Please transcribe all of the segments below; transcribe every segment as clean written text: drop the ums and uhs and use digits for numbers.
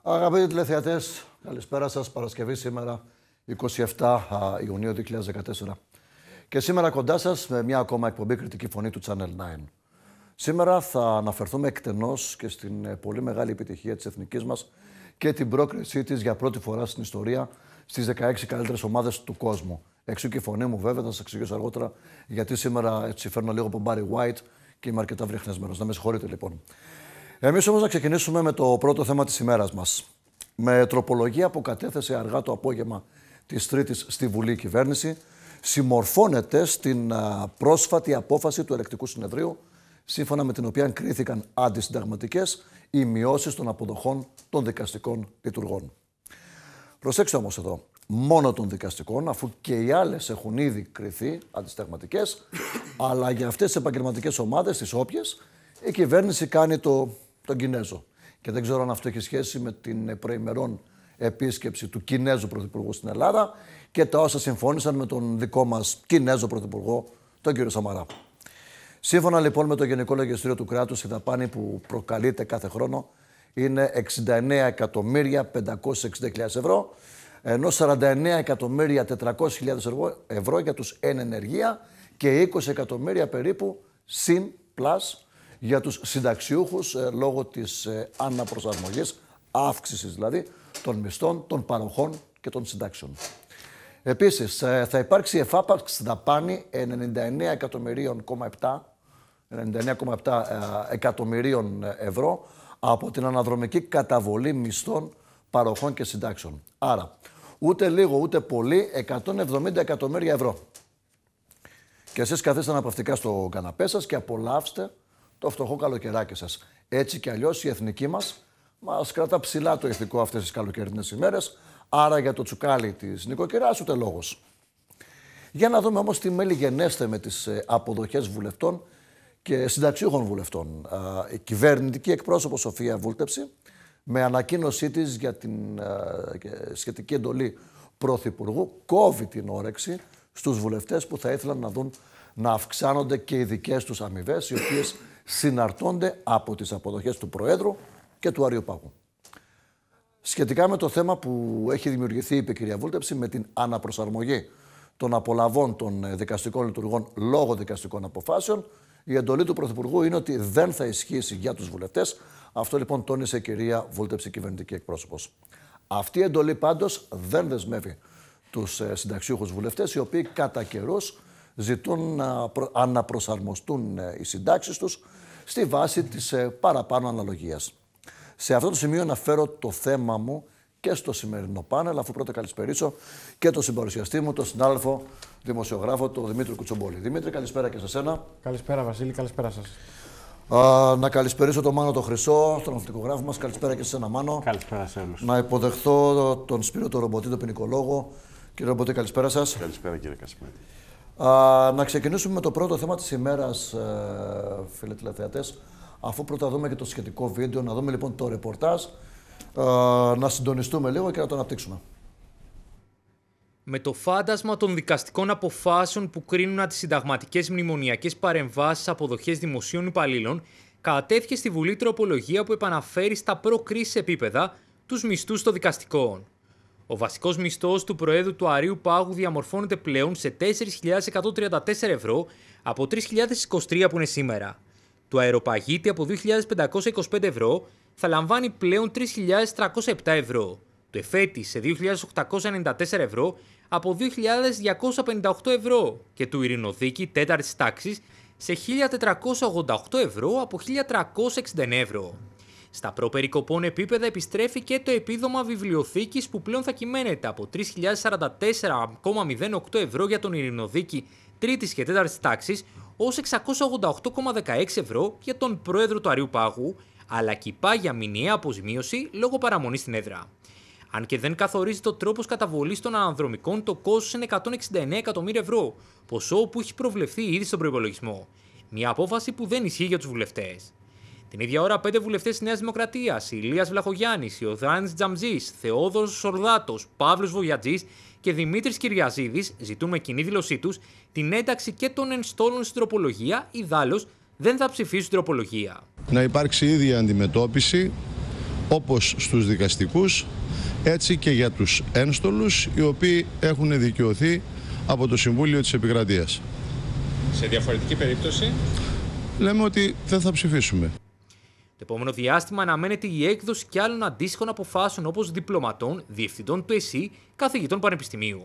Αγαπητοί τηλεθεατές, καλησπέρα σας. Παρασκευή σήμερα, 27 Ιουνίου 2014. Και σήμερα κοντά σας με μια ακόμα εκπομπή Κριτική Φωνή του Channel 9. Σήμερα θα αναφερθούμε εκτενώς και στην πολύ μεγάλη επιτυχία της εθνικής μας και την πρόκρισή της για πρώτη φορά στην ιστορία στις 16 καλύτερες ομάδες του κόσμου. Εξού και η φωνή μου, βέβαια, θα σας εξηγήσω αργότερα, γιατί σήμερα έτσι φέρνω λίγο από Barry White και είμαι αρκετά βριχνεσμένος. Να με συγχωρείτε λοιπόν. Εμείς όμως να ξεκινήσουμε με το πρώτο θέμα της ημέρας μας. Με τροπολογία που κατέθεσε αργά το απόγευμα της Τρίτης στη Βουλή η κυβέρνηση, συμμορφώνεται στην πρόσφατη απόφαση του Ελεκτικού Συνεδρίου, σύμφωνα με την οποία κρίθηκαν αντισυνταγματικές οι μειώσεις των αποδοχών των δικαστικών λειτουργών. Προσέξτε όμως εδώ, μόνο των δικαστικών, αφού και οι άλλες έχουν ήδη κριθεί αντισυνταγματικές, αλλά για αυτές τις επαγγελματικές ομάδες, τις όποιες, η κυβέρνηση κάνει τον Κινέζο. Και δεν ξέρω αν αυτό έχει σχέση με την προημερών επίσκεψη του Κινέζου Πρωθυπουργού στην Ελλάδα και τα όσα συμφώνησαν με τον δικό μας Κινέζο Πρωθυπουργό, τον κύριο Σαμαρά. Σύμφωνα λοιπόν με το Γενικό Λογιστήριο του Κράτους, η δαπάνη που προκαλείται κάθε χρόνο είναι 69.560.000 ευρώ, ενώ 49.400.000 ευρώ για τους εν ενεργεία και 20 εκατομμύρια περίπου συν πλάς για τους συνταξιούχους λόγω της αναπροσαρμογής, αύξησης δηλαδή των μισθών, των παροχών και των συντάξεων. Επίσης, θα υπάρξει εφάπαξ δαπάνη 99,7 εκατομμυρίων ευρώ από την αναδρομική καταβολή μισθών, παροχών και συντάξεων. Άρα, ούτε λίγο ούτε πολύ, 170 εκατομμύρια ευρώ. Και εσείς καθίστε αναπαυτικά στο καναπέ σας και απολαύστε το φτωχό καλοκαιράκι σας. Έτσι κι αλλιώς η εθνική μας κρατά ψηλά το ηθικό αυτές τις καλοκαιρινές ημέρες, άρα για το τσουκάλι της νοικοκυράς ούτε λόγος. Για να δούμε όμως τι μέλη γενέστε με τις αποδοχές βουλευτών και συνταξιούχων βουλευτών. Η κυβερνητική εκπρόσωπος Σοφία Βούλτεψη, με ανακοίνωσή της για την σχετική εντολή Πρωθυπουργού, κόβει την όρεξη στους βουλευτές που θα ήθελαν να δουν να αυξάνονται και οι δικές τους αμοιβές, οι οποίες συναρτώνται από τις αποδοχές του Προέδρου και του Άριου Πάγου. Σχετικά με το θέμα που έχει δημιουργηθεί, είπε η κυρία Βούλτεψη, με την αναπροσαρμογή των απολαβών των δικαστικών λειτουργών λόγω δικαστικών αποφάσεων, η εντολή του Πρωθυπουργού είναι ότι δεν θα ισχύσει για τους βουλευτές. Αυτό λοιπόν τόνισε η κυρία Βούλτεψη, κυβερνητική εκπρόσωπος. Αυτή η εντολή πάντως δεν δεσμεύει τους συνταξιούχους βουλευτές, οι οποίοι κατά καιρούς ζητούν να αναπροσαρμοστούν οι συντάξεις τους στη βάση της παραπάνω αναλογίας. Σε αυτό το σημείο αναφέρω το θέμα μου και στο σημερινό πάνελ, αφού πρώτα καλησπερίσω και τον συμπαρουσιαστή μου, τον συνάδελφο δημοσιογράφο, τον Δημήτρη Κουτσομπόλη. Δημήτρη, καλησπέρα και σε σένα. Καλησπέρα Βασίλη, καλησπέρα σας. Να καλησπερίσω τον Μάνο τον Χρυσό, τον ναυτικογράφο μας. Καλησπέρα και σε σένα, Μάνο. Καλησπέρα σε όλους. Να υποδεχθώ τον Σπύρο τον Ρομποτή, τον ποινικολόγο. Κύριε Ρομποτή, καλησπέρα σας. Καλησπέρα κύριε Κασιμέτη. Να ξεκινήσουμε με το πρώτο θέμα της ημέρας, φίλοι τηλεθεατές. Αφού πρώτα δούμε και το σχετικό βίντεο, να δούμε λοιπόν το ρεπορτάζ, να συντονιστούμε λίγο και να το αναπτύξουμε. Με το φάντασμα των δικαστικών αποφάσεων που κρίνουν αντισυνταγματικές μνημονιακές παρεμβάσεις αποδοχές δημοσίων υπαλλήλων, κατατέθηκε στη Βουλή τροπολογία που επαναφέρει στα προ-κρίσης επίπεδα τους μισθούς των δικαστικών. Ο βασικός μισθός του Προέδρου του Αρείου Πάγου διαμορφώνεται πλέον σε 4.134 ευρώ από 3.023 που είναι σήμερα. Το αεροπαγίτη από 2.525 ευρώ θα λαμβάνει πλέον 3.307 ευρώ. Το εφέτη σε 2.894 ευρώ από 2.258 ευρώ και του ειρηνοδίκη τέταρτης τάξης σε 1.488 ευρώ από 1.369 ευρώ. Στα προπερικοπών επίπεδα επιστρέφει και το επίδομα βιβλιοθήκης που πλέον θα κυμαίνεται από 3.044,08 ευρώ για τον ειρηνοδίκη τρίτης και τέταρτης τάξης ως 688,16 ευρώ για τον Πρόεδρο του Αρείου Πάγου, αλλά κυπά για μηνιαία αποζημίωση λόγω παραμονής στην έδρα. Αν και δεν καθορίζει το τρόπος καταβολής των αναδρομικών, το κόστος είναι 169 εκατομμύρια ευρώ, ποσό που έχει προβλεφθεί ήδη στον προϋπολογισμό. Μια απόφαση που δεν ισχύει για τους βουλευτές. Την ίδια ώρα, 5 βουλευτές της Νέας Δημοκρατίας, Ηλίας Βλαχογιάννης, Ιωδράνης Τζαμζής, Θεόδωρος Σορδάτος, Παύλος Βογιατζής και Δημήτρης Κυριαζίδης ζητούν με κοινή δήλωσή τους την ένταξη και των ενστόλων στην τροπολογία, ιδάλλως δεν θα ψηφίσουν την τροπολογία. Να υπάρξει ίδια αντιμετώπιση όπως στους δικαστικούς, έτσι και για τους ένστολους, οι οποίοι έχουν δικαιωθεί από το Συμβούλιο της Επικρατείας. Σε διαφορετική περίπτωση, λέμε ότι δεν θα ψηφίσουμε. Το επόμενο διάστημα αναμένεται η έκδοση και άλλων αντίστοιχων αποφάσεων όπως διπλωματών, διευθυντών του ΕΣΥ, καθηγητών πανεπιστημίου.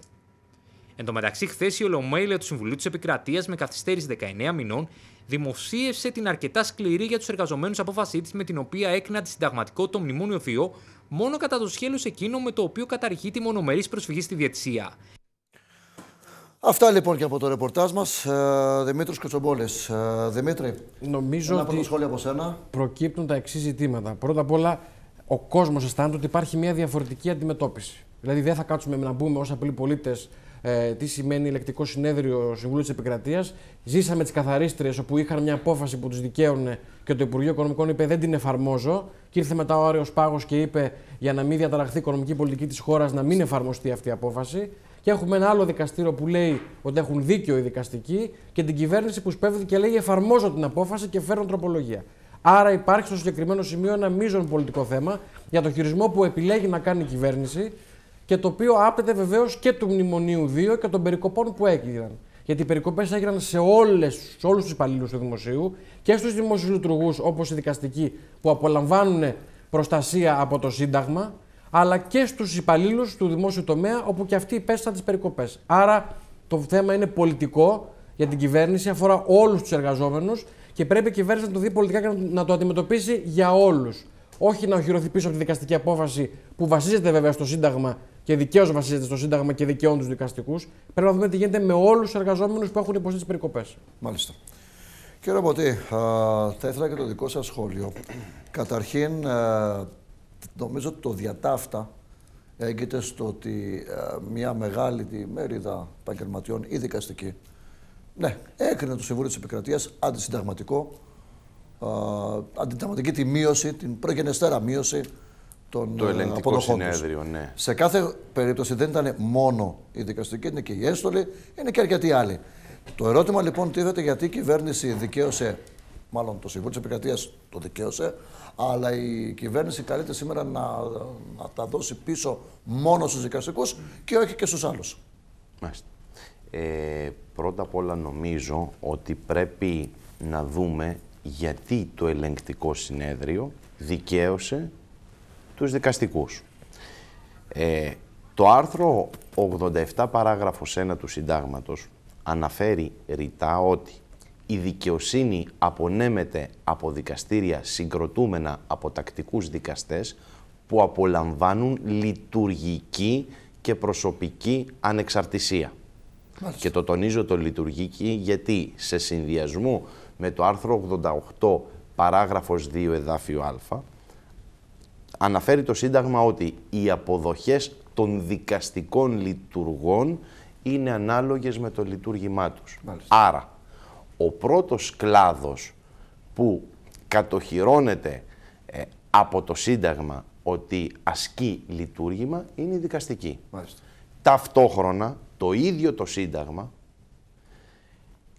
Εν τω μεταξύ, χθες η Ολομέλεια του Συμβουλίου της Επικρατείας, με καθυστέρηση 19 μηνών, δημοσίευσε την αρκετά σκληρή για τους εργαζομένους απόφασή της, με την οποία έκρινε αντισυνταγματικό το Μνημόνιο 2 μόνο κατά το σκέλος εκείνο με το οποίο καταργεί τη μονομερής προσφυγή στη διαιτησία. Αυτά λοιπόν και από το ρεπορτάζ μας. Δημήτρης Κοτσομπόλης. Δημήτρη, νομίζω ένα ότι πρώτο σχόλιο από σένα. Προκύπτουν τα εξής ζητήματα. Πρώτα απ' όλα, ο κόσμος αισθάνεται ότι υπάρχει μια διαφορετική αντιμετώπιση. Δηλαδή, δεν θα κάτσουμε να μπούμε ως απλοί πολίτες τι σημαίνει ελεκτικό συνέδριο Συμβουλίου της Επικρατείας. Ζήσαμε τις καθαρίστριες όπου είχαν μια απόφαση που τους δικαίωνε και το Υπουργείο Οικονομικών είπε δεν την εφαρμόζω. Και ήρθε μετά ο Άρεος Πάγος και είπε για να μην διαταραχθεί η οικονομική πολιτική της χώρας να μην εφαρμοστεί αυτή η απόφαση. Και έχουμε ένα άλλο δικαστήριο που λέει ότι έχουν δίκιο οι δικαστικοί και την κυβέρνηση που σπέβδει και λέει εφαρμόζω την απόφαση και φέρνω τροπολογία. Άρα υπάρχει στο συγκεκριμένο σημείο ένα μείζον πολιτικό θέμα για το χειρισμό που επιλέγει να κάνει η κυβέρνηση και το οποίο άπτεται βεβαίως και του Μνημονίου 2 και των περικοπών που έγιναν. Γιατί οι περικοπές έγιναν σε όλους τους υπαλλήλους του δημοσίου και στους δημόσιους λειτουργούς όπως οι δικαστικοί που απολαμβάνουν προστασία από το Σύνταγμα, αλλά και στους υπαλλήλους του δημόσιου τομέα όπου και αυτοί υπέστησαν τις περικοπές. Άρα το θέμα είναι πολιτικό για την κυβέρνηση, αφορά όλους τους εργαζόμενους και πρέπει η κυβέρνηση να το δει πολιτικά και να το αντιμετωπίσει για όλους. Όχι να οχυρωθεί πίσω από τη δικαστική απόφαση που βασίζεται βέβαια στο Σύνταγμα και δικαίως βασίζεται στο Σύνταγμα και δικαιώνει τους δικαστικούς. Πρέπει να δούμε τι γίνεται με όλους τους εργαζόμενους που έχουν υποστεί τις περικοπές. Μάλιστα. Κύριε Ποτή, θα ήθελα και το δικό σας σχόλιο. Καταρχήν, νομίζω ότι το διατάφτα έγκυται στο ότι μια μεγάλη μερίδα επαγγελματιών ή δικαστική, ναι, έκρινε το Συμβούλιο της Επικρατείας αντισυνταγματικό, αντισυνταγματική τη μείωση, την προγενεστέρα μείωση των το ελεγκτικό συνέδριο, ναι. Σε κάθε περίπτωση δεν ήταν μόνο η δικαστική, είναι και η έστολη, είναι και αρκετοί άλλοι. Το ερώτημα λοιπόν τίθεται γιατί η κυβέρνηση δικαίωσε, μάλλον το Συμβούλιο της Επικρατείας το δικαίωσε, αλλά η κυβέρνηση καλείται σήμερα να τα δώσει πίσω μόνο στους δικαστικούς και όχι και στους άλλους. Μάλιστα. Πρώτα απ' όλα νομίζω ότι πρέπει να δούμε γιατί το ελεγκτικό συνέδριο δικαίωσε τους δικαστικούς. Το άρθρο 87 παράγραφος 1 του Συντάγματος αναφέρει ρητά ότι η δικαιοσύνη απονέμεται από δικαστήρια συγκροτούμενα από τακτικούς δικαστές που απολαμβάνουν λειτουργική και προσωπική ανεξαρτησία. Μάλιστα. Και το τονίζω το λειτουργική γιατί σε συνδυασμό με το άρθρο 88 παράγραφος 2 εδάφιο α αναφέρει το Σύνταγμα ότι οι αποδοχές των δικαστικών λειτουργών είναι ανάλογες με το λειτουργήμά τους. Μάλιστα. Άρα, ο πρώτος κλάδος που κατοχυρώνεται από το Σύνταγμα ότι ασκεί λειτουργήμα είναι η δικαστική. Μάλιστα. Ταυτόχρονα, το ίδιο το Σύνταγμα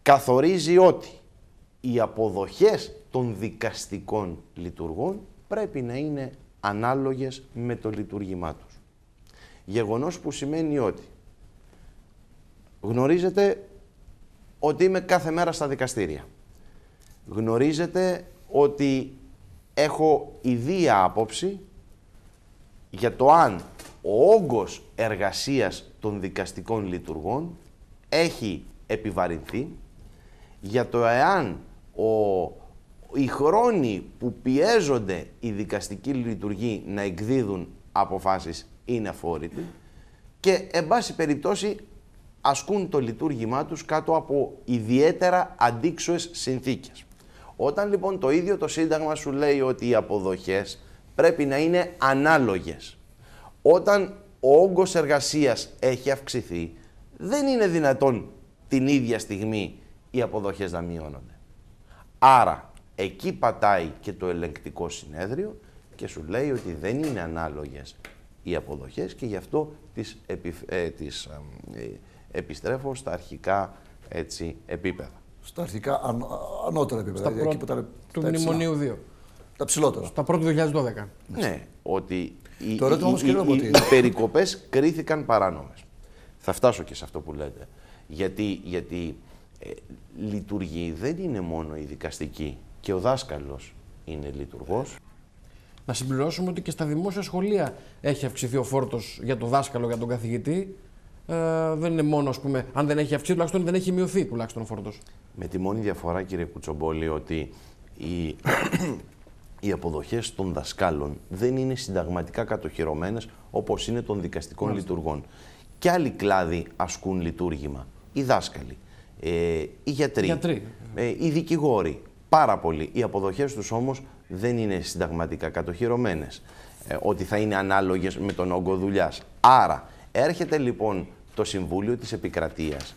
καθορίζει ότι οι αποδοχές των δικαστικών λειτουργών πρέπει να είναι ανάλογες με το λειτουργήμά τους. Γεγονός που σημαίνει ότι γνωρίζετε ότι είμαι κάθε μέρα στα δικαστήρια. Γνωρίζετε ότι έχω ιδία άποψη για το αν ο όγκος εργασίας των δικαστικών λειτουργών έχει επιβαρυνθεί, για το εάν οι χρόνοι που πιέζονται οι δικαστικοί λειτουργοί να εκδίδουν αποφάσεις είναι αφόρητοι και, εν πάση περιπτώσει, ασκούν το λειτουργήμά τους κάτω από ιδιαίτερα αντίξωες συνθήκες. Όταν λοιπόν το ίδιο το Σύνταγμα σου λέει ότι οι αποδοχές πρέπει να είναι ανάλογες, όταν ο όγκος εργασίας έχει αυξηθεί, δεν είναι δυνατόν την ίδια στιγμή οι αποδοχές να μειώνονται. Άρα, εκεί πατάει και το ελεγκτικό συνέδριο και σου λέει ότι δεν είναι ανάλογες οι αποδοχές και γι' αυτό τις επιστρέφω στα αρχικά επίπεδα. Στα αρχικά ανώτερα επίπεδα. Στα του Μνημονίου 2. Τα ψηλότερα. Στα πρώτα του 2012. Ναι, ότι οι περικοπές κρίθηκαν παράνομες. Θα φτάσω και σε αυτό που λέτε. Γιατί λειτουργεί δεν είναι μόνο η δικαστική, και ο δάσκαλος είναι λειτουργός. Να συμπληρώσουμε ότι και στα δημόσια σχολεία έχει αυξηθεί ο φόρτος για τον δάσκαλο, για τον καθηγητή. Δεν είναι μόνο, ας πούμε, αν δεν έχει αυξηθεί, τουλάχιστον δεν έχει μειωθεί τουλάχιστον ο φόρτος. Με τη μόνη διαφορά, κύριε Κουτσομπόλη, ότι οι αποδοχές των δασκάλων δεν είναι συνταγματικά κατοχυρωμένες όπως είναι των δικαστικών λειτουργών. Και άλλοι κλάδοι ασκούν λειτουργήμα. Οι δάσκαλοι, οι γιατροί, οι δικηγόροι. Πάρα πολλοί. Οι αποδοχές τους όμως δεν είναι συνταγματικά κατοχυρωμένες. Ότι θα είναι ανάλογες με τον όγκο δουλειάς. Άρα, έρχεται λοιπόν το Συμβούλιο της Επικρατείας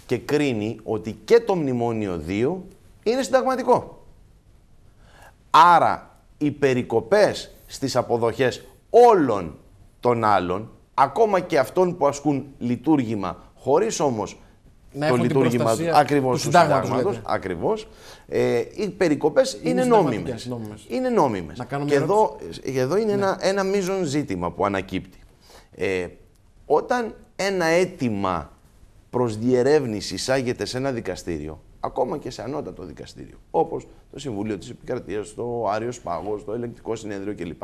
και κρίνει ότι και το Μνημόνιο 2 είναι συνταγματικό. Άρα, οι περικοπές στις αποδοχές όλων των άλλων, ακόμα και αυτών που ασκούν λειτουργήμα, χωρίς όμως το λειτουργήμα ακριβώς του συντάγματος, ακριβώς, οι περικοπές είναι νόμιμες. Είναι νόμιμες. Και εδώ είναι ένα μείζον ζήτημα που ανακύπτει. Όταν ένα αίτημα προς διερεύνηση εισάγεται σε ένα δικαστήριο, ακόμα και σε ανώτατο δικαστήριο, όπως το Συμβούλιο της Επικρατείας, το Άριος Πάγος, το Ελεγκτικό Συνέδριο κλπ.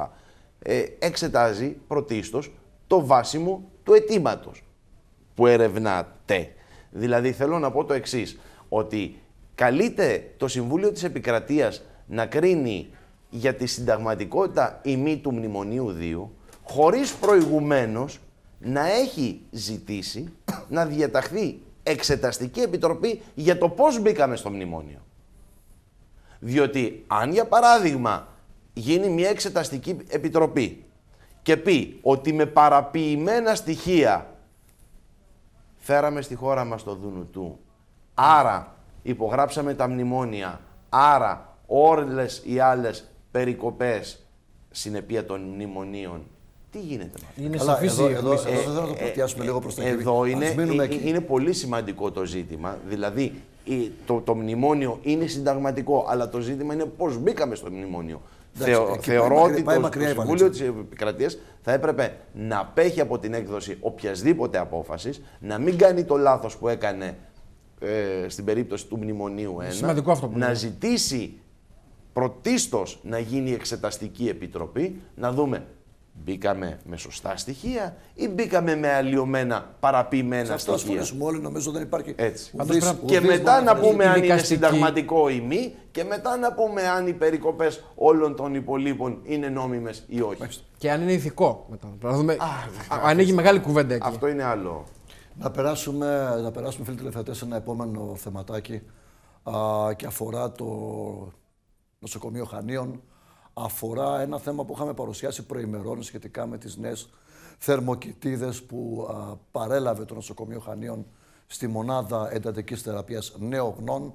Εξετάζει πρωτίστως το βάσιμο του αιτήματος που ερευνάται. Δηλαδή θέλω να πω το εξής, ότι καλείται το Συμβούλιο της Επικρατείας να κρίνει για τη συνταγματικότητα ή μη του Μνημονίου 2, χωρίς προηγουμένως να έχει ζητήσει να διαταχθεί εξεταστική επιτροπή για το πώς μπήκαμε στο μνημόνιο. Διότι αν για παράδειγμα γίνει μια εξεταστική επιτροπή και πει ότι με παραποιημένα στοιχεία φέραμε στη χώρα μας το Δουνουτού, άρα υπογράψαμε τα μνημόνια, άρα όλες οι άλλες περικοπές συνεπία των μνημονίων, τι γίνεται με είναι καλά, σαφής εδώ δεν θέλω να το πλατιάσουμε λίγο προς τα εκεί. Εδώ είναι πολύ σημαντικό το ζήτημα. Δηλαδή, το μνημόνιο είναι συνταγματικό, αλλά το ζήτημα είναι πώς μπήκαμε στο μνημόνιο. Θεωρώ ότι το Συμβούλιο της Επικρατείας θα έπρεπε να απέχει από την έκδοση οποιασδήποτε απόφασης, να μην κάνει το λάθος που έκανε στην περίπτωση του Μνημονίου 1, να ζητήσει πρωτίστως να γίνει εξεταστική επιτροπή, να δούμε μπήκαμε με σωστά στοιχεία ή μπήκαμε με αλλοιωμένα, παραποιημένα στοιχεία. Αυτό ασχολήσουμε όλοι, νομίζω δεν υπάρχει. Έτσι. Και μετά να πούμε αν είναι συνταγματικό ή μη, και μετά να πούμε αν οι περικοπές όλων των υπολείπων είναι νόμιμες ή όχι. Και αν είναι ηθικό μετά. Να δούμε. Ανοίγει μεγάλη κουβέντα εκεί. Αυτό είναι άλλο. Να περάσουμε φίλοι τηλεθεατές, σε ένα επόμενο θεματάκι και αφορά το νοσοκομείο Χανίων. Αφορά ένα θέμα που είχαμε παρουσιάσει προημερών σχετικά με τις νέες θερμοκοιτίδες που παρέλαβε το νοσοκομείο Χανίων στη μονάδα εντατικής θεραπείας νεογνών.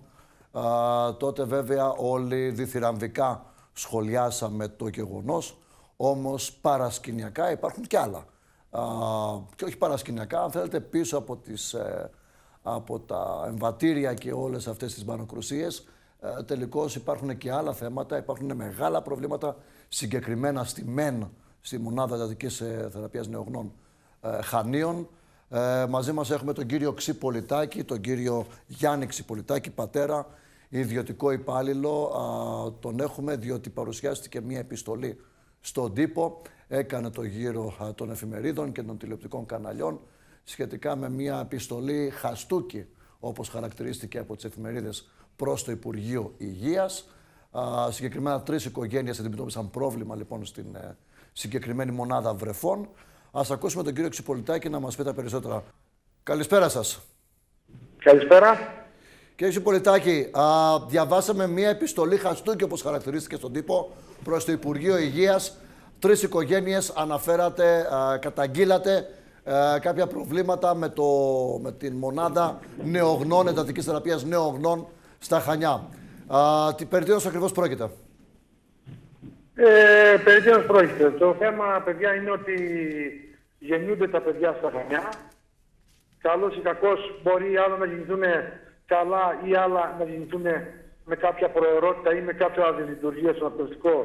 Τότε βέβαια όλοι διθυραμβικά σχολιάσαμε το γεγονός, όμως παρασκηνιακά υπάρχουν κι άλλα. Και όχι παρασκηνιακά, αν θέλετε, πίσω από τα εμβατήρια και όλες αυτές τις μπανοκρουσίες, τελικώς υπάρχουν και άλλα θέματα, υπάρχουν μεγάλα προβλήματα, συγκεκριμένα στη ΜΕΝ, στη Μονάδα Εντατικής Θεραπείας Νεογνών Χανίων. Μαζί μας έχουμε τον κύριο Ξυπολιτάκη, τον κύριο Γιάννη Ξυπολιτάκη, πατέρα, ιδιωτικό υπάλληλο. Τον έχουμε διότι παρουσιάστηκε μια επιστολή στον τύπο, έκανε το γύρο των εφημερίδων και των τηλεοπτικών καναλιών σχετικά με μια επιστολή χαστούκι, όπως χαρακτηρίστηκε από τις εφημερίδες, προς το Υπουργείο Υγείας. Συγκεκριμένα 3 οικογένειες αντιμετώπισαν πρόβλημα λοιπόν στην συγκεκριμένη μονάδα βρεφών. Ας ακούσουμε τον κύριο Ξυπολιτάκη να μας πει τα περισσότερα. Καλησπέρα σας. Καλησπέρα. Κύριε Ξυπολιτάκη, διαβάσαμε μία επιστολή χαστούκι, όπως χαρακτηρίστηκε στον τύπο, προς το Υπουργείο Υγείας. 3 οικογένειες αναφέρατε, καταγγείλατε κάποια προβλήματα με την μονάδα νεογνών, εντατικής θεραπείας νεογνών στα Χανιά. Περί τίνος ακριβώς πρόκειται? Περί τίνος πρόκειται. Το θέμα, παιδιά, είναι ότι γεννιούνται τα παιδιά στα Χανιά. Καλώς ή κακώς μπορεί άλλα να γεννηθούν καλά ή άλλα να γεννηθούν με κάποια προαιρότητα ή με κάποια δυσλειτουργία στο αναπτυξικό,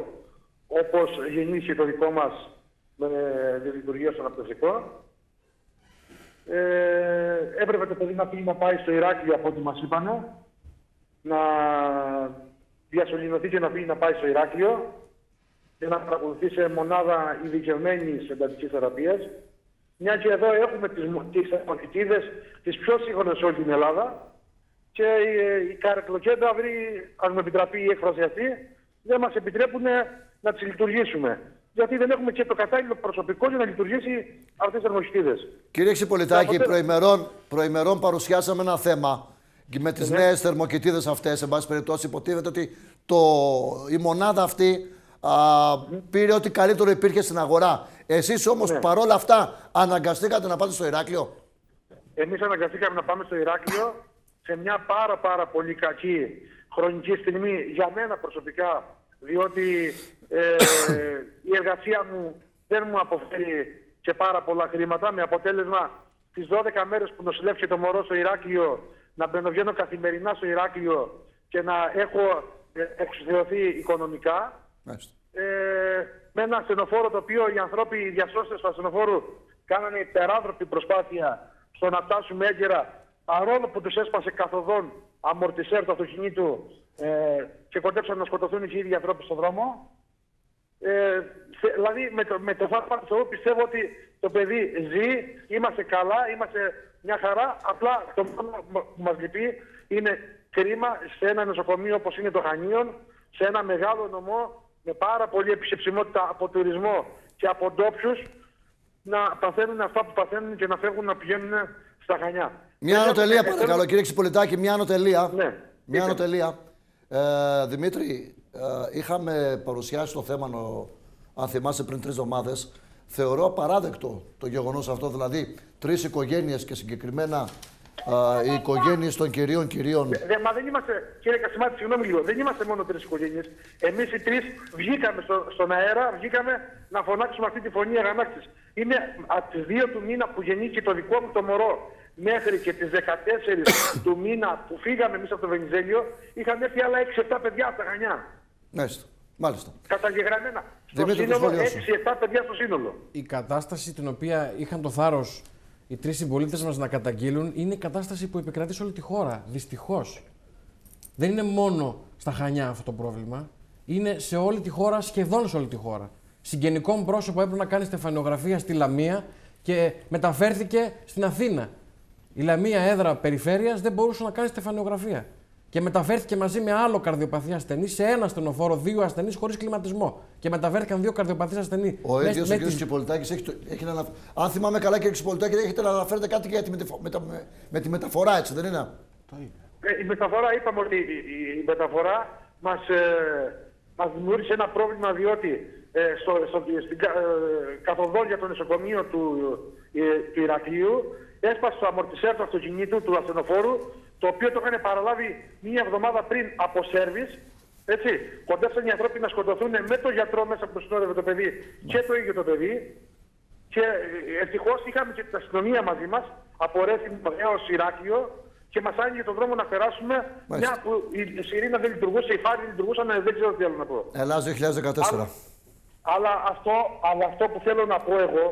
όπως γεννήσει το δικό μας με δυσλειτουργία στο αναπτυξικό. Έπρεπε το παιδί να φύγει να πάει στο Ηράκλειο, από ό,τι μας είπανε, να διασωληνωθεί και να φύγει να πάει στο Ηράκλειο και να παρακολουθεί σε μονάδα ειδικευμένης εντατικής θεραπείας. Μια και εδώ έχουμε τις θερμοκοιτίδες, τις πιο σύγχρονες σε όλη την Ελλάδα, και οι καρεκλοκένταυροι, αν μου επιτραπεί η έκφραση αυτή, δεν μας επιτρέπουν να τις λειτουργήσουμε. Γιατί δεν έχουμε και το κατάλληλο προσωπικό για να λειτουργήσει αυτές τις θερμοκοιτίδες. Κύριε Ξυπολιτάκη, προημερών παρουσιάσαμε ένα θέμα και με τις νέες θερμοκοιτίδες αυτές. Εν πάση περιπτώσει, υποτίθεται ότι η μονάδα αυτή πήρε ό,τι καλύτερο υπήρχε στην αγορά. Εσείς όμως παρόλα αυτά αναγκαστήκατε να πάτε στο Ηράκλειο. Εμείς αναγκαστήκαμε να πάμε στο Ηράκλειο σε μια πάρα πολύ κακή χρονική στιγμή για μένα προσωπικά, διότι η εργασία μου δεν μου αποφέρει και πάρα πολλά χρήματα, με αποτέλεσμα τις 12 μέρες που νοσηλεύει το μωρό στο Ηράκλειο να μπαίνω καθημερινά στο Ηράκλειο και να έχω εξουθεωθεί οικονομικά. Με ένα ασθενοφόρο το οποίο οι άνθρωποι, οι διασώστες του ασθενοφόρου κάνανε υπεράνθρωπη προσπάθεια στο να φτάσουμε έγκαιρα, παρόλο που τους έσπασε καθοδόν αμορτισέρ του αυτοκινήτου και κοντέψαν να σκοτωθούν οι ίδιοι άνθρωποι στον δρόμο. Δηλαδή με το φάρμακο του Θεού πιστεύω ότι το παιδί ζει, είμαστε καλά, είμαστε μια χαρά. Απλά το μόνο που μας λυπεί είναι κρίμα σε ένα νοσοκομείο όπως είναι το Χανίων, σε ένα μεγάλο νομό με πάρα πολλή επισκεψιμότητα από τουρισμό και από ντόπιους, να παθαίνουν αυτά που παθαίνουν και να φεύγουν να πηγαίνουν στα Χανιά. Μια ανωτελεία παρακαλώ, κύριε Ξυπολιτάκη, μια ανωτελεία. Ναι. Μια ανωτελεία. Δημήτρη, είχαμε παρουσιάσει το θέμα, αν θυμάσαι, πριν 3 εβδομάδες. Θεωρώ απαράδεκτο το γεγονός αυτό, δηλαδή 3 οικογένειες και συγκεκριμένα οι οικογένειες των κυρίων. Μα δεν είμαστε, κύριε Κασιμάτη, συγγνώμη λίγο, δεν είμαστε μόνο 3 οικογένειες. Εμείς οι 3 βγήκαμε στον αέρα, βγήκαμε να φωνάξουμε αυτή τη φωνή αγανάκτησης. Είναι από τις 2 του μήνα που γεννήκε το δικό μου το μωρό, μέχρι και τις 14 του μήνα που φύγαμε εμείς από το Βενιζέλιο, είχαν έρθει άλλα 6-7 παιδιά στα Χανιά. Μάλιστα. Καταγεγραμμένα. Στο σύνολο, 6-7 παιδιά στο σύνολο. Η κατάσταση την οποία είχαν το θάρρος οι 3 συμπολίτες μας να καταγγείλουν είναι η κατάσταση που επικρατεί σε όλη τη χώρα. Δυστυχώς. Δεν είναι μόνο στα Χανιά αυτό το πρόβλημα. Είναι σε όλη τη χώρα, σχεδόν σε όλη τη χώρα. Συγγενικό μου πρόσωπο έπρεπε να κάνει στεφανιογραφία στη Λαμία και μεταφέρθηκε στην Αθήνα. Η Λαμία, έδρα περιφέρειας, δεν μπορούσε να κάνει στεφανιογραφία. Και μεταφέρθηκε μαζί με άλλο καρδιοπαθή ασθενή σε ένα ασθενοφόρο, 2 ασθενείς χωρίς κλιματισμό. Και μεταφέρθηκαν 2 καρδιοπαθείς ασθενείς. Ο ίδιος ο κ. Ξυπολιτάκης έχει να αναφέρει. Αν θυμάμαι καλά, κύριε Ξυπολιτάκη, έχετε να αναφέρετε κάτι για με τη μεταφορά, έτσι δεν είναι? Η μεταφορά, είπαμε ότι η μεταφορά μας δημιούργησε ένα πρόβλημα, διότι στην καθοδόν για το νοσοκομείο του Ηρακλείου έσπασε το αμορτισέρ του αυτοκινήτου του ασθενοφόρου, το οποίο το είχαν παραλάβει 1 εβδομάδα πριν από σέρβις. Έτσι, κοντέψαν οι άνθρωποι να σκοτωθούν με τον γιατρό μέσα από το συνόδευε το παιδί και το ίδιο το παιδί. Και ευτυχώς είχαμε και την αστυνομία μαζί μας από Ρέθυμ έως Ηράκλειο και μας άνοιγε τον δρόμο να περάσουμε. Μια που η σιρήνα δεν λειτουργούσε, οι φάροι λειτουργούσαν, δεν ξέρω τι άλλο να πω. Ελλάς 2014. Αλλά αυτό που θέλω να πω εγώ,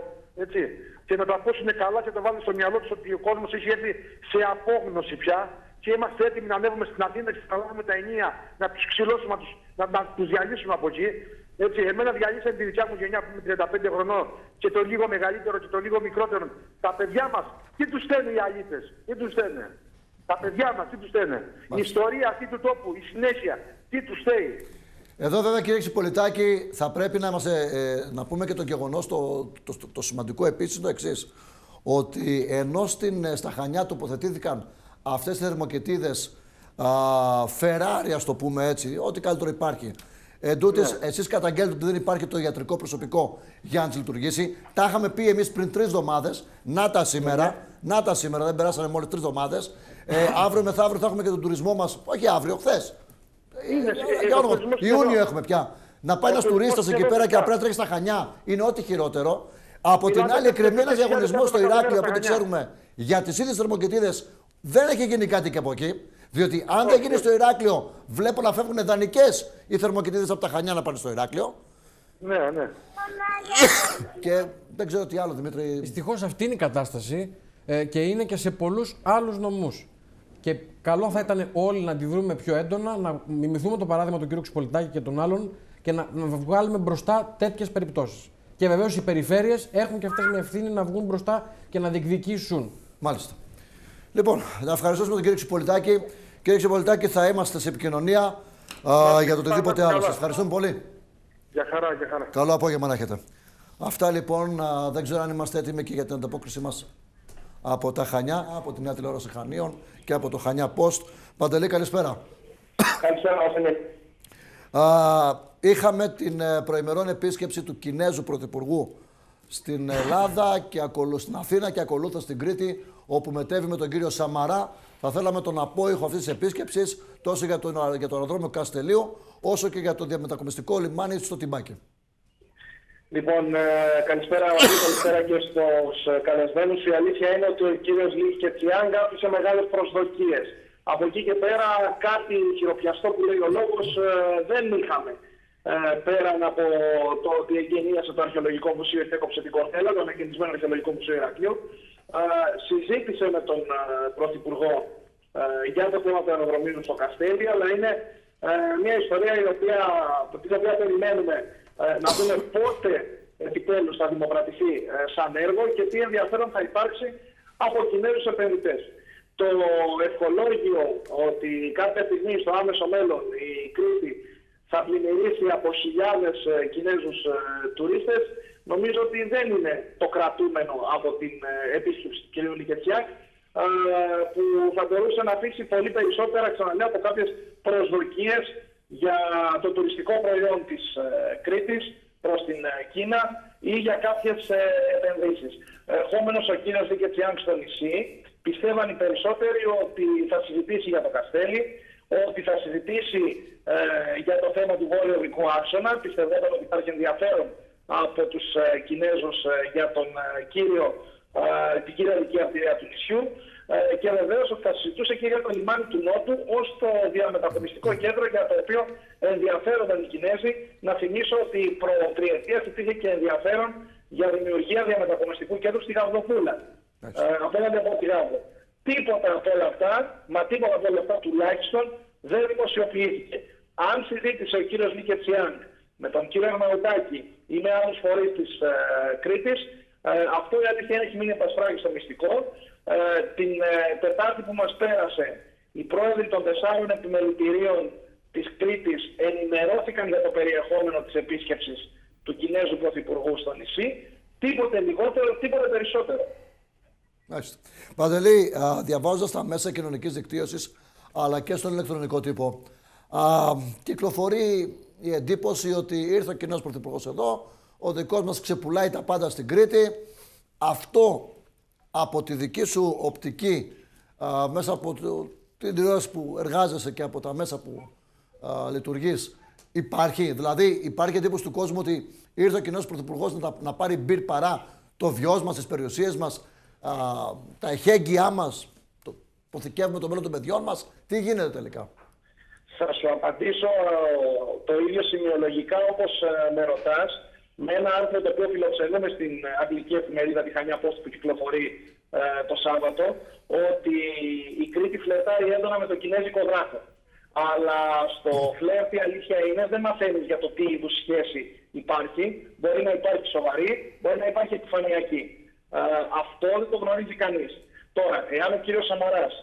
έτσι, και να το ακούσουν καλά και το βάλουν στο μυαλό τους, ότι ο κόσμος έχει έρθει σε απόγνωση πια και είμαστε έτοιμοι να ανέβουμε στην Αθήνα και να λάβουμε τα ενία, να τους ξυλώσουμε, να τους διαλύσουμε από εκεί. Έτσι, εμένα διαλύσανε τη δικιά μου γενιά που είμαι 35 χρονών και το λίγο μεγαλύτερο και το λίγο μικρότερο. Τα παιδιά μας, τι τους στέλνουν οι αλήτες, τι τους στέλνουν? Τα παιδιά μας, τι τους στέλνουν? Η ιστορία αυτή του τόπου, η συνέχεια, τι τους στέλνει? Εδώ βέβαια, κύριε Ξυπολιτάκη, θα πρέπει να πούμε και το γεγονός, το σημαντικό επίσης το εξής. Ότι ενώ στα Χανιά τοποθετήθηκαν αυτές τις θερμοκοιτίδες Ferrari, ας το πούμε έτσι, ό,τι καλύτερο υπάρχει. Εντούτοις, εσείς καταγγέλλετε ότι δεν υπάρχει το ιατρικό προσωπικό για να τις λειτουργήσει. Τα είχαμε πει εμείς πριν 3 εβδομάδες. Να τα σήμερα, δεν περάσανε μόλις 3 εβδομάδες. Αύριο μεθαύριο θα έχουμε και τον τουρισμό μας. Όχι αύριο, χθες. Ιούνιο έχουμε πια. Να πάει ένας τουρίστας εκεί πέρα και απλά τρέχει στα Χανιά είναι ό,τι χειρότερο. Από την άλλη, εκκρεμεί ένας διαγωνισμός στο Ηράκλειο, από ό,τι ξέρουμε, για τις ίδιες θερμοκοιτίδες. Δεν έχει γίνει κάτι και από εκεί. Διότι αν δεν γίνει στο Ηράκλειο, βλέπω να φεύγουν δανεικές οι θερμοκοιτίδες από τα Χανιά να πάνε στο Ηράκλειο. Ναι, ναι. Και δεν ξέρω τι άλλο, Δημήτρη. Δυστυχώς αυτή είναι η κατάσταση και είναι και σε πολλούς άλλους νομούς. Και καλό θα ήταν όλοι να αντιδρούμε πιο έντονα, να μιμηθούμε το παράδειγμα του κ. Ξυπολιτάκη και των άλλων και να βγάλουμε μπροστά τέτοιες περιπτώσεις. Και βεβαίως οι περιφέρειες έχουν και αυτές μια ευθύνη να βγουν μπροστά και να διεκδικήσουν. Μάλιστα. Λοιπόν, να ευχαριστήσουμε τον κύριο Ξυπολιτάκη. Κύριε Ξυπολιτάκη, θα είμαστε σε επικοινωνία για το οτιδήποτε άλλο. Σας ευχαριστούμε πολύ. Για χαρά, για χαρά. Καλό απόγευμα να έχετε. Αυτά λοιπόν, δεν ξέρω αν είμαστε έτοιμοι και για την ανταπόκρισή μας από τα Χανιά, από τη Νέα Τηλεόραση Χανίων και από το Χανιά Post. Παντελή, καλησπέρα. Καλησπέρα, Είχαμε την προημερών επίσκεψη του Κινέζου Πρωθυπουργού στην Ελλάδα και στην Αθήνα και ακολούθα στην Κρήτη, όπου μετέβη με τον κύριο Σαμαρά. Θα θέλαμε τον απόϊχο αυτής της επίσκεψης τόσο για το αεροδρόμιο Καστελίου, όσο και για το διαμετακομιστικό λιμάνι στο Τιμπάκι. Λοιπόν, καλησπέρα και στους καλεσμένους. Η αλήθεια είναι ότι ο κύριος Λί Κετσιάνγκ άφησε μεγάλες προσδοκίες. Από εκεί και πέρα κάτι χειροπιαστό που λέει ο λόγος δεν είχαμε. Πέραν από το ότι εγκαινίασε το Αρχαιολογικό Μουσείο και έκοψε την κορδέλα, το ανακαινισμένο Αρχαιολογικό Μουσείο Ηρακλείου, συζήτησε με τον Πρωθυπουργό για το θέμα του αεροδρομίου στο Καστέλι, αλλά είναι μια ιστορία την οποία περιμένουμε να δούμε πότε επιτέλους θα δημοκρατηθεί σαν έργο και τι ενδιαφέρον θα υπάρξει από Κινέζους επενδυτές. Το ευχολόγιο ότι κάποια στιγμή στο άμεσο μέλλον η Κρήτη θα πλημμυρίσει από χιλιάδες Κινέζους τουρίστες, νομίζω ότι δεν είναι το κρατούμενο από την επίσκεψη του κ. Λί Κετσιάνγκ, που θα μπορούσε να αφήσει πολύ περισσότερα, ξαναλέω, από κάποιες προσδοκίες για το τουριστικό προϊόν της Κρήτης προς την Κίνα ή για κάποιες επενδύσεις. Ερχόμενος ο κύριος Λί Κετσιάνγκ στο νησί, πιστεύαν οι περισσότεροι ότι θα συζητήσει για το Καστέλι, ότι θα συζητήσει για το θέμα του βόρειου οδικού άξονα. Πιστεύονταν ότι υπάρχει ενδιαφέρον από τους Κινέζους για την κύρια οδική αρτηρία του νησιού. Και βεβαίως ότι θα συζητούσε και για το λιμάνι του Νότου ως το διαμετακομιστικό κέντρο για το οποίο ενδιαφέρονταν οι Κινέζοι. Να θυμίσω ότι προ τριετίας υπήρχε και ενδιαφέρον για δημιουργία διαμετακομιστικού κέντρου στη Γαβδοπούλα. Απέναντι από τη Γάβδο. Τίποτα από όλα αυτά, τίποτα από όλα αυτά τουλάχιστον δεν δημοσιοποιήθηκε. Αν συζήτησε ο κύριος Λί Κετσιάνγκ με τον κύριο Αρναουτάκη ή με άλλους φορείς της Κρήτης, αυτό η αλήθεια έχει μείνει επασφράγιστο μυστικό. Την Τετάρτη που μας πέρασε, οι πρόεδροι των 4 επιμελητηρίων της Κρήτης ενημερώθηκαν για το περιεχόμενο της επίσκεψης του Κινέζου Πρωθυπουργού στο νησί. Τίποτε λιγότερο, τίποτε περισσότερο. Μάλιστα. Παντελή, διαβάζοντας τα μέσα κοινωνικής δικτύωσης αλλά και στον ηλεκτρονικό τύπο, κυκλοφορεί η εντύπωση ότι ήρθε ο Κινέζος Πρωθυπουργός εδώ, ο δικός μας ξεπουλάει τα πάντα στην Κρήτη. Αυτό από τη δική σου οπτική, μέσα από την τηλεόραση που εργάζεσαι και από τα μέσα που λειτουργείς, υπάρχει? Δηλαδή υπάρχει εντύπωση του κόσμου ότι ήρθε ο Κινέζος Πρωθυπουργός να πάρει μπυρ παρά το βιός μας, τις περιουσίες μας, τα εχέγγυά μας, το αποθηκεύουμε το μέλλον των παιδιών μας? Τι γίνεται τελικά? Θα σου απαντήσω το ίδιο σημειολογικά όπως με ρωτάς, με ένα άρθρο το οποίο φιλοξενούμε στην αγγλική εφημερίδα τη Χανιά Post που κυκλοφορεί το Σάββατο, ότι η Κρήτη φλερτάρει έντονα με το κινέζικο γράφο. Αλλά στο φλερτ η αλήθεια είναι δεν μαθαίνεις για το τι είδους σχέση υπάρχει. Μπορεί να υπάρχει σοβαρή, μπορεί να υπάρχει επιφανειακή. Αυτό δεν το γνωρίζει κανείς. Τώρα, εάν ο κύριος Σαμαράς,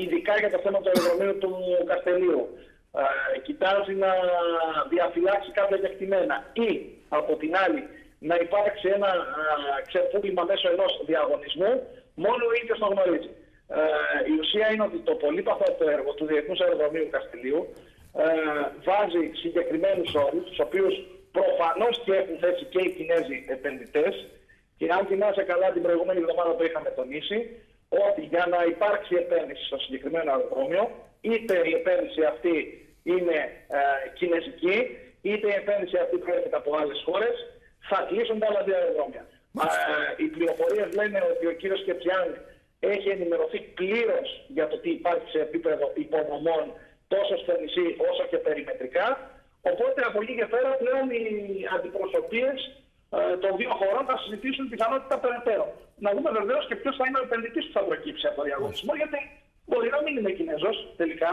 ειδικά για το θέμα του αεροδρομίου του Καστελίου, κοιτάζει να διαφυλάξει κάποια κεκτημένα ή από την άλλη να υπάρξει ένα ξεπούλημα μέσω ενός διαγωνισμού, μόνο ο ίδιος το γνωρίζει. Η ουσία είναι ότι το πολύπαθο έργο του Διεθνούς Αεροδρομίου Καστελίου βάζει συγκεκριμένους όρους, τους οποίους προφανώς και έχουν θέσει και οι Κινέζοι επενδυτές, και αν θυμάσαι καλά την προηγούμενη εβδομάδα το είχαμε τονίσει, ότι για να υπάρξει επένδυση στο συγκεκριμένο αεροδρόμιο, είτε η επένδυση αυτή είναι κινέζικη, είτε η επένδυση αυτή προέρχεται από άλλες χώρες, θα κλείσουν τα άλλα δύο αεροδρόμια. Οι πληροφορίες λένε ότι ο κύριος Κετσιάνγκ έχει ενημερωθεί πλήρως για το τι υπάρχει σε επίπεδο υποδομών τόσο στο νησί όσο και περιμετρικά. Οπότε από εκεί και πέρα πλέον οι αντιπροσωπείες των δύο χωρών θα συζητήσουν πιθανότητα περαιτέρω. Να δούμε βεβαίως και ποιος θα είναι ο επενδυτής που θα προκύψει από το διαγωνισμό, γιατί μπορεί να μην είναι Κινέζος τελικά,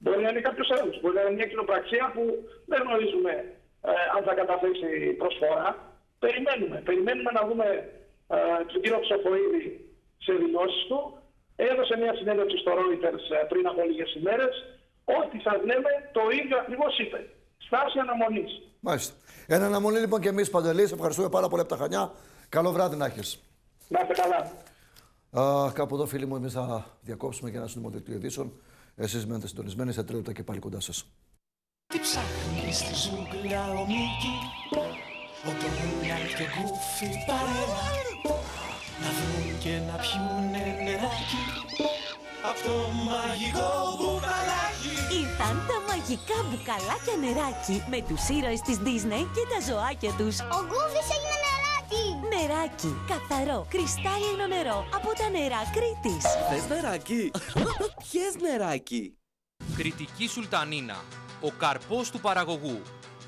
μπορεί να είναι κάποιος άλλος, μπορεί να είναι μια κοινοπραξία που δεν γνωρίζουμε αν θα καταθέσει προσφορά. Περιμένουμε να δούμε τον κύριο Ψοφοίδη σε δηλώσεις του. Έδωσε μια συνέντευξη στο Reuters πριν από λίγες ημέρες. Ό,τι σας λέμε το ίδιο ακριβώς είπε. Στάση αναμονής. Μάλιστα. Ένα αναμονή λοιπόν και εμείς, Παντελή. Σε ευχαριστούμε πάρα πολύ από τα Χανιά. Καλό βράδυ να έχεις. Να είστε καλά. Κάπου εδώ, φίλοι μου, εμείς θα διακόψουμε για ένα σύντομο δελτίο ειδήσεων. Εσείς μένετε συντονισμένοι, σε 3 λεπτά και πάλι κοντά σας. Τι ψάχνει στη ζούγκλα ο Μίκη, όπου μια και γκούφι παρέα, να βρουν και να πιούνε νεράκι απ' το μαγικό μπουκαλάκι. Ήρθαν τα μαγικά μπουκαλάκια νεράκι με τους ήρωες της Disney και τα ζωάκια τους. Ο Γκούφις έγινε νεράκι. Νεράκι, καθαρό, κρυστάλλινο νερό από τα νερά Κρήτης. Θες νεράκι? Πιες νεράκι. Κρητική Σουλτανίνα. Ο καρπός του παραγωγού.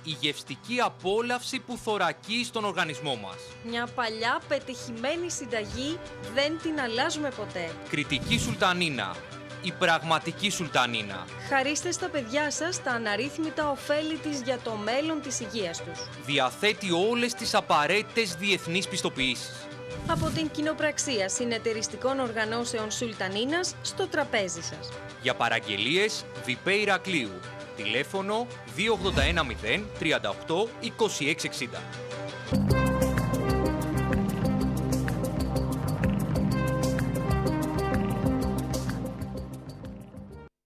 Η γευστική απόλαυση που θωρακεί στον οργανισμό μας. Μια παλιά πετυχημένη συνταγή, δεν την αλλάζουμε ποτέ. Κρητική Σουλτανίνα. Η πραγματική Σουλτανίνα. Χαρίστε στα παιδιά σας τα αναρρύθμιτα ωφέλη της για το μέλλον της υγείας τους. Διαθέτει όλες τις απαραίτητες διεθνείς πιστοποιήσεις. Από την κοινοπραξία συνεταιριστικών οργανώσεων Σουλτανίνας στο τραπέζι σας. Για παραγγελίες, Βιπέ Ηρακλείου. Τηλέφωνο 281 0 38 26 60.